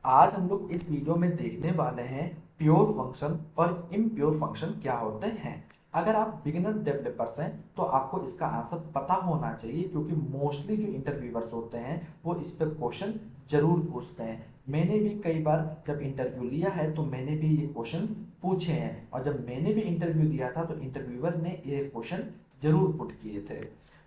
आज हम लोग इस वीडियो में देखने वाले हैं प्योर फंक्शन और इम्प्योर फंक्शन क्या होते हैं। अगर आप बिगिनर डेवलपर्स हैं तो आपको इसका आंसर पता होना चाहिए, क्योंकि मोस्टली जो इंटरव्यूअर्स होते हैं वो इस पे क्वेश्चन जरूर पूछते हैं। मैंने भी कई बार जब इंटरव्यू लिया है तो मैंने भी ये क्वेश्चंस पूछे हैं, और जब मैंने भी इंटरव्यू दिया था तो इंटरव्यूअर ने ये क्वेश्चन जरूर पुट किए थे।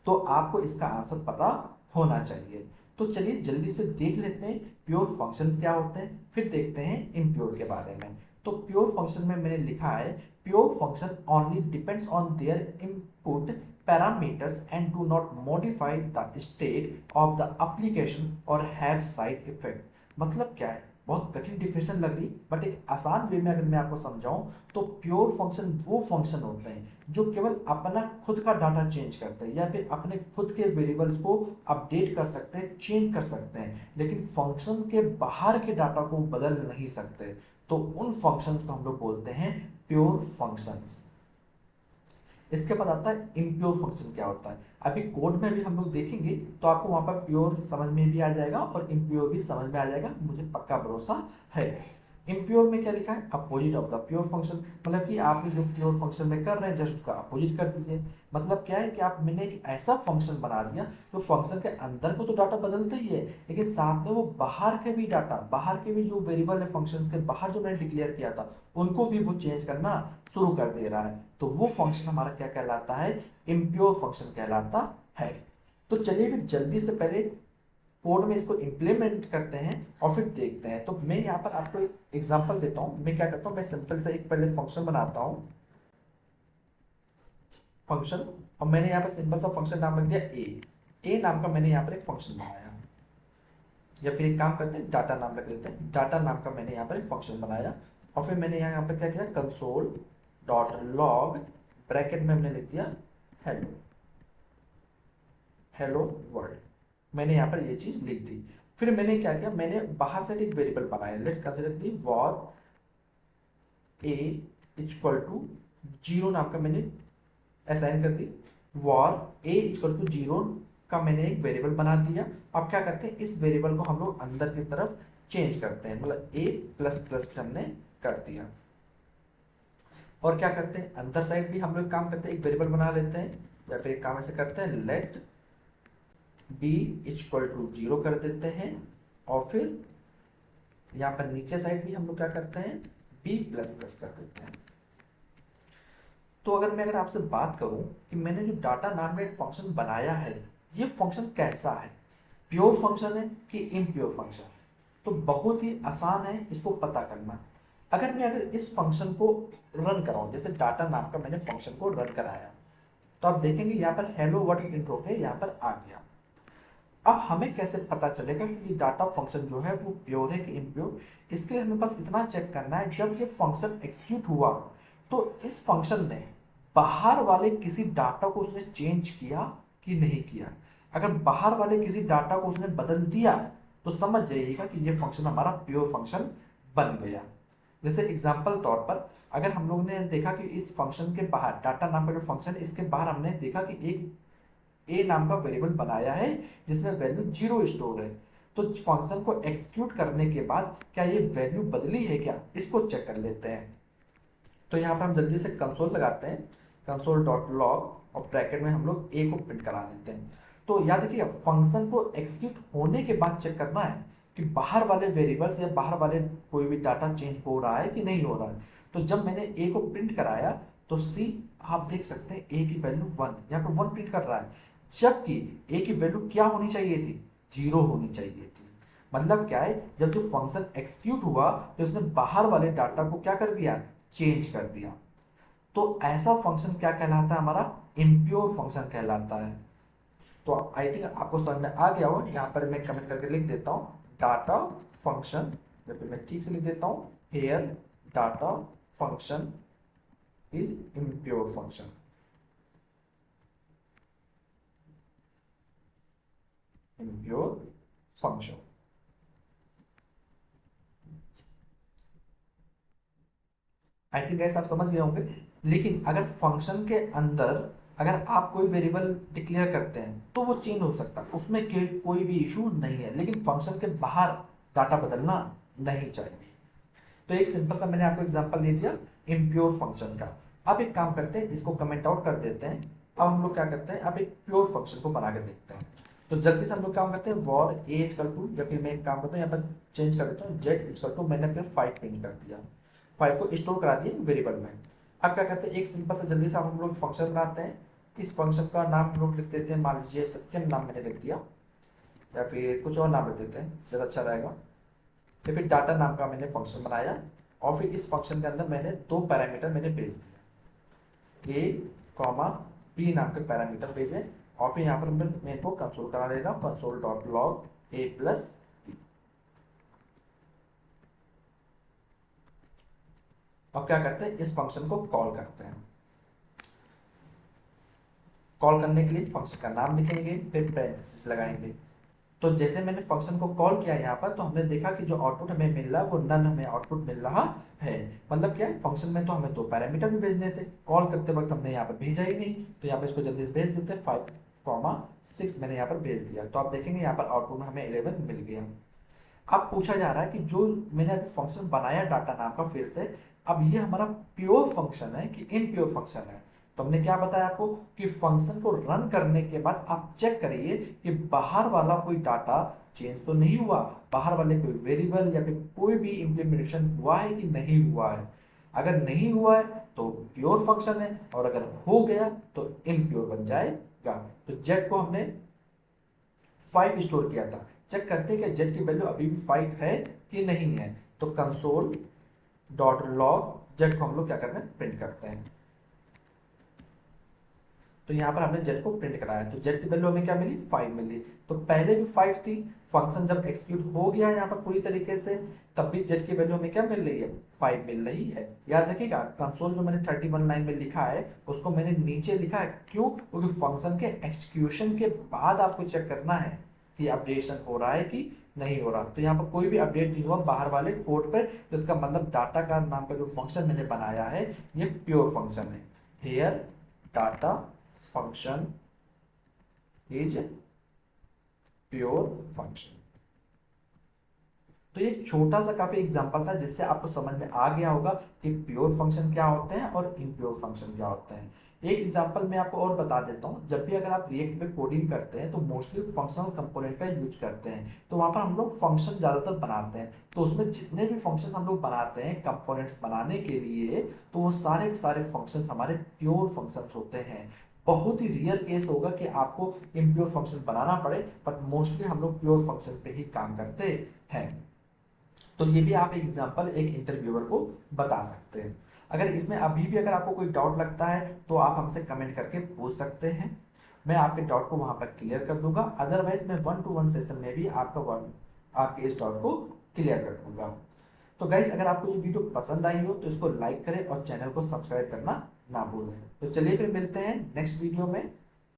तो आपको इसका आंसर पता होना चाहिए। तो चलिए जल्दी से देख लेते हैं प्योर फंक्शंस क्या होते हैं, फिर देखते हैं इम्प्योर के बारे में। तो प्योर फंक्शन में मैंने लिखा है pure function only depends on their input parameters and do not modify the state of the application और हैव साइड इफेक्ट। मतलब क्या है, बहुत कठिन डिफिनेशन लग रही, बट एक आसान वे में अगर मैं आपको समझाऊं तो प्योर फंक्शन वो फंक्शन होते हैं जो केवल अपना खुद का डाटा चेंज करते हैं या फिर अपने खुद के वेरिएबल्स को अपडेट कर सकते हैं, चेंज कर सकते हैं, लेकिन फंक्शन के बाहर के डाटा को बदल नहीं सकते। तो उन फंक्शंस को हम लोग बोलते हैं प्योर फंक्शंस। इसके बाद आता है इम्प्योर फंक्शन क्या होता है। अभी कोड में भी हम लोग देखेंगे तो आपको वहां पर प्योर समझ में भी आ जाएगा और इम्प्योर भी समझ में आ जाएगा, मुझे पक्का भरोसा है। इम्प्योर में क्या लिखा है, opposite of the pure function. मतलब कि आप जो प्योर फंक्शन में कर रहे हैं जस्ट उसका अपोजिट कर दीजिए। मतलब क्या है कि आप मैंने एक ऐसा फंक्शन बना दिया जो फंक्शन के अंदर को तो डाटा बदलते ही है, लेकिन साथ में वो बाहर के भी डाटा, बाहर के भी जो वेरिएबल है फंक्शन के बाहर जो मैंने डिक्लेयर किया था उनको भी वो चेंज करना शुरू कर दे रहा है। तो वो फंक्शन हमारा क्या कहलाता है, इम्प्योर फंक्शन कहलाता है। तो चलिए फिर जल्दी से पहले कोड में इसको इंप्लीमेंट करते हैं और फिर देखते हैं। तो मैं यहाँ पर आपको एक एग्जांपल देता हूँ। मैं क्या करता हूँ, मैं सिंपल सा एक पहले फंक्शन बनाता हूँ, फंक्शन, और मैंने यहाँ पर सिंपल सा फंक्शन नाम रख दिया ए नाम का मैंने यहाँ पर एक फंक्शन बनाया। या फिर एक काम करते हैं, डाटा नाम रख लेते हैं, डाटा नाम का मैंने यहाँ पर एक फंक्शन बनाया। और फिर मैंने यहाँ पर क्या किया, कंसोल डॉट लॉग ब्रैकेट में हमने लिख दिया हेलो, हेलो वर्ल्ड। मैंने यहाँ पर ये चीज लिख दी। फिर मैंने क्या किया, मैंने बाहर से एक वेरिएबल बनाया। Let's consider the var a equal to 0 नाम का मैंने असाइन कर दी। वॉर ए इक्वल टू 0 का मैंने एक वेरिएबल बना दिया। अब क्या करते हैं, इस वेरिएबल को हम लोग अंदर की तरफ चेंज करते हैं, मतलब ए प्लस प्लस हमने कर दिया। और क्या करते हैं, अंदर साइड भी हम लोग काम करते हैं, एक वेरिएबल बना लेते हैं, या फिर एक काम ऐसे करते हैं, लेट बी इक्वल टू 0 कर देते हैं। और फिर यहाँ पर नीचे साइड भी हम लोग क्या करते हैं, बी प्लस प्लस कर देते हैं। तो अगर आपसे बात करूं कि मैंने जो डाटा नाम का एक फंक्शन बनाया है, ये फंक्शन कैसा है, प्योर फंक्शन है कि इम्प्योर फंक्शन है, तो बहुत ही आसान है इसको पता करना। अगर इस फंक्शन को रन कराऊं, जैसे डाटा नाम का मैंने फंक्शन को रन कराया, तो आप देखेंगे यहाँ पर हेलो वर्ड प्रिंट होकर यहाँ पर आ गया। अब हमें कैसे पता चलेगा कि ये डाटा फंक्शन जो है वो प्योर है कि इम्प्योर। इसके लिए हमें बस इतना चेक करना है, जब ये फंक्शन एग्जीक्यूट हुआ तो इस फंक्शन ने बाहर वाले किसी डाटा को उसने चेंज किया कि नहीं किया। अगर बाहर वाले किसी डाटा को उसने बदल दिया तो समझ जाइएगा कि ये फंक्शन हमारा प्योर फंक्शन बन गया। जैसे एग्जाम्पल तौर पर अगर हम लोग ने देखा कि इस फंक्शन के बाहर, डाटा नाम का जो फंक्शन है इसके बाहर हमने देखा कि एक ए नाम का वेरिएबल बनाया है जिसमें वैल्यू 0 स्टोर है, तो फंक्शन को एग्जीक्यूट करने के बाद क्या ये वैल्यू बदली है क्या, इसको चेक कर लेते हैं। तो यहाँ पर हम जल्दी से कंसोल लगाते हैं, कंसोल डॉट लॉग, और ब्रैकेट में हम लोग ए को प्रिंट करा लेते हैं। तो याद रखिए फंक्शन को एग्जीक्यूट होने के बाद चेक करना है कि बाहर वाले वेरिएबल्स या बाहर वाले कोई भी डाटा चेंज हो रहा है कि नहीं हो रहा है। तो जब मैंने ए को प्रिंट कराया तो सी आप देख सकते हैं ए की वैल्यू 1, यहाँ पर 1 प्रिंट कर रहा है, जबकि ए की वैल्यू क्या होनी चाहिए थी, 0 होनी चाहिए थी। मतलब क्या है, जब जो फंक्शन एग्जीक्यूट हुआ तो इसने बाहर वाले डाटा को क्या कर दिया, चेंज कर दिया। तो ऐसा फंक्शन क्या कहलाता है, हमारा इम्प्योर फंक्शन कहलाता है। तो आई थिंक आपको समझ में आ गया हो। यहाँ पर मैं कमेंट करके लिख देता हूँ डाटा फंक्शन, या फिर मैं ठीक से लिख देता हूँ here data function is impure function. Impure function. I think ऐसा आप समझ गए होंगे। लेकिन अगर फंक्शन के अंदर अगर आप कोई वेरिएबल डिक्लेयर करते हैं तो वो चेंज हो सकता है, उसमें कोई भी इशू नहीं है, लेकिन फंक्शन के बाहर डाटा बदलना नहीं चाहिए। तो एक सिंपल सा मैंने आपको एग्जांपल दे दिया इम्प्योर फंक्शन का। अब एक काम करते हैं, इसको कमेंट आउट कर देते हैं। अब हम लोग क्या करते हैं, अब एक प्योर फंक्शन को बना के देखते हैं। तो जल्दी से हम लोग काम करते हैं, वॉर ए इजकल टू, या फिर मैं एक काम करता हूँ यहाँ पर चेंज कर देता हूँ, जेड इजकल टू, मैंने अपने 5 प्रिंट कर दिया, 5 को स्टोर करा दिया वेरिएबल में। अब क्या करते हैं, एक सिंपल सा जल्दी से हम लोग फंक्शन बनाते हैं। इस फंक्शन का नाम हम लोग लिख देते हैं, मान लीजिए सत्यम नाम मैंने लिख दिया, या फिर कुछ और नाम लिख देते हैं ज़्यादा अच्छा रहेगा। या फिर डाटा नाम का मैंने फंक्शन बनाया, और फिर इस फंक्शन के अंदर मैंने 2 पैरामीटर मैंने भेज दिया, ए कॉमा बी नाम के पैरामीटर भेजे, और फिर यहाँ पर मैं मेरे को कंसोल करा लेना, कंसोल डॉट लॉग ए प्लस बी। अब क्या करते हैं, इस फंक्शन को कॉल करते हैं। कॉल करने के लिए फंक्शन का नाम लिखेंगे, फिर पैरेंथेसिस लगाएंगे। तो जैसे मैंने फंक्शन को कॉल किया यहाँ पर, तो हमने देखा कि जो आउटपुट हमें मिल रहा है वो नन हमें आउटपुट मिल रहा है। मतलब क्या है, फंक्शन में तो हमें 2 पैरामीटर भी भेजने थे, कॉल करते वक्त हमने यहाँ पर भेजा ही नहीं, तो यहाँ पर इसको जल्दी से भेज देते हैं, 5,6 मैंने यहाँ पर भेज दिया। तो आप देखेंगे यहाँ पर आउटपुट में हमें 11 मिल गया। अब पूछा जा रहा है कि जो मैंने अभी फंक्शन बनाया डाटा नाम का, फिर से अब ये हमारा प्योर फंक्शन है कि इनप्योर फंक्शन है। तो हमने क्या बताया आपको कि फंक्शन को रन करने के बाद आप चेक करिए कि बाहर वाला कोई डाटा चेंज तो नहीं हुआ, बाहर वाले कोई वेरिएबल या फिर कोई भी इंप्लीमेंटेशन हुआ है कि नहीं हुआ है। अगर नहीं हुआ है तो प्योर फंक्शन है, और अगर हो गया तो इनप्योर बन जाएगा। तो जेड को हमने 5 स्टोर किया था, चेक करते हैं कि जेड की वैल्यू अभी भी 5 है कि नहीं है। तो कंसोल डॉट लॉग जेड को हम लोग क्या करते हैं, प्रिंट करते हैं। तो यहाँ पर हमने जेड को प्रिंट कराया, तो जेड की वैल्यू हमें क्या मिली, 5 मिली। तो पहले भी 5 थी, फंक्शन जब एक्सिक्यूट हो गया यहाँ पर पूरी तरीके से, तब भी जेड की वैल्यू हमें क्या मिल रही है, 5 मिल रही है। याद रखिएगा, कंसोल जो मैंने 31 लाइन में लिखा है उसको मैंने नीचे लिखा है, क्यों, क्योंकि फंक्शन के एक्सिक्यूशन के बाद आपको चेक करना है कि अपडेशन हो रहा है कि नहीं हो रहा। तो यहाँ पर कोई भी अपडेट नहीं हुआ बाहर वाले कोड पर, तो इसका मतलब डाटा का नाम का जो फंक्शन मैंने बनाया है ये प्योर फंक्शन है। Here data function is pure function. तो ये छोटा सा काफी एग्जांपल था जिससे आपको समझ में आ गया होगा कि प्योर फंक्शन क्या होते हैं और इम्प्योर फंक्शन क्या होते हैं। एक एग्जांपल मैं आपको और बता देता हूँ, जब भी अगर आप रिएक्ट में कोडिंग करते हैं तो मोस्टली फंक्शनल कंपोनेंट का यूज करते हैं, तो वहां पर हम लोग फंक्शन ज्यादातर बनाते हैं। तो उसमें जितने भी फंक्शन हम लोग बनाते हैं कंपोनेंट्स बनाने के लिए, तो वो सारे के सारे फंक्शन हमारे प्योर फंक्शन होते हैं। बहुत ही रियर केस होगा कि आपको इम्प्योर फंक्शन बनाना पड़े, बट मोस्टली हम लोग प्योर फंक्शन पे ही काम करते हैं। तो ये भी आप एग्जांपल एक इंटरव्यूअर को बता सकते हैं। अगर इसमें अभी भी अगर आपको कोई डाउट लगता है तो आप हमसे कमेंट करके पूछ सकते हैं, मैं आपके डाउट को वहां पर क्लियर कर दूंगा। अदरवाइज मैं 1-to-1 सेशन में भी आपके इस डाउट को क्लियर कर दूंगा। तो गाइस, अगर आपको ये वीडियो पसंद आई हो तो इसको लाइक करें और चैनल को सब्सक्राइब करना ना भूलें। तो चलिए फिर मिलते हैं नेक्स्ट वीडियो में।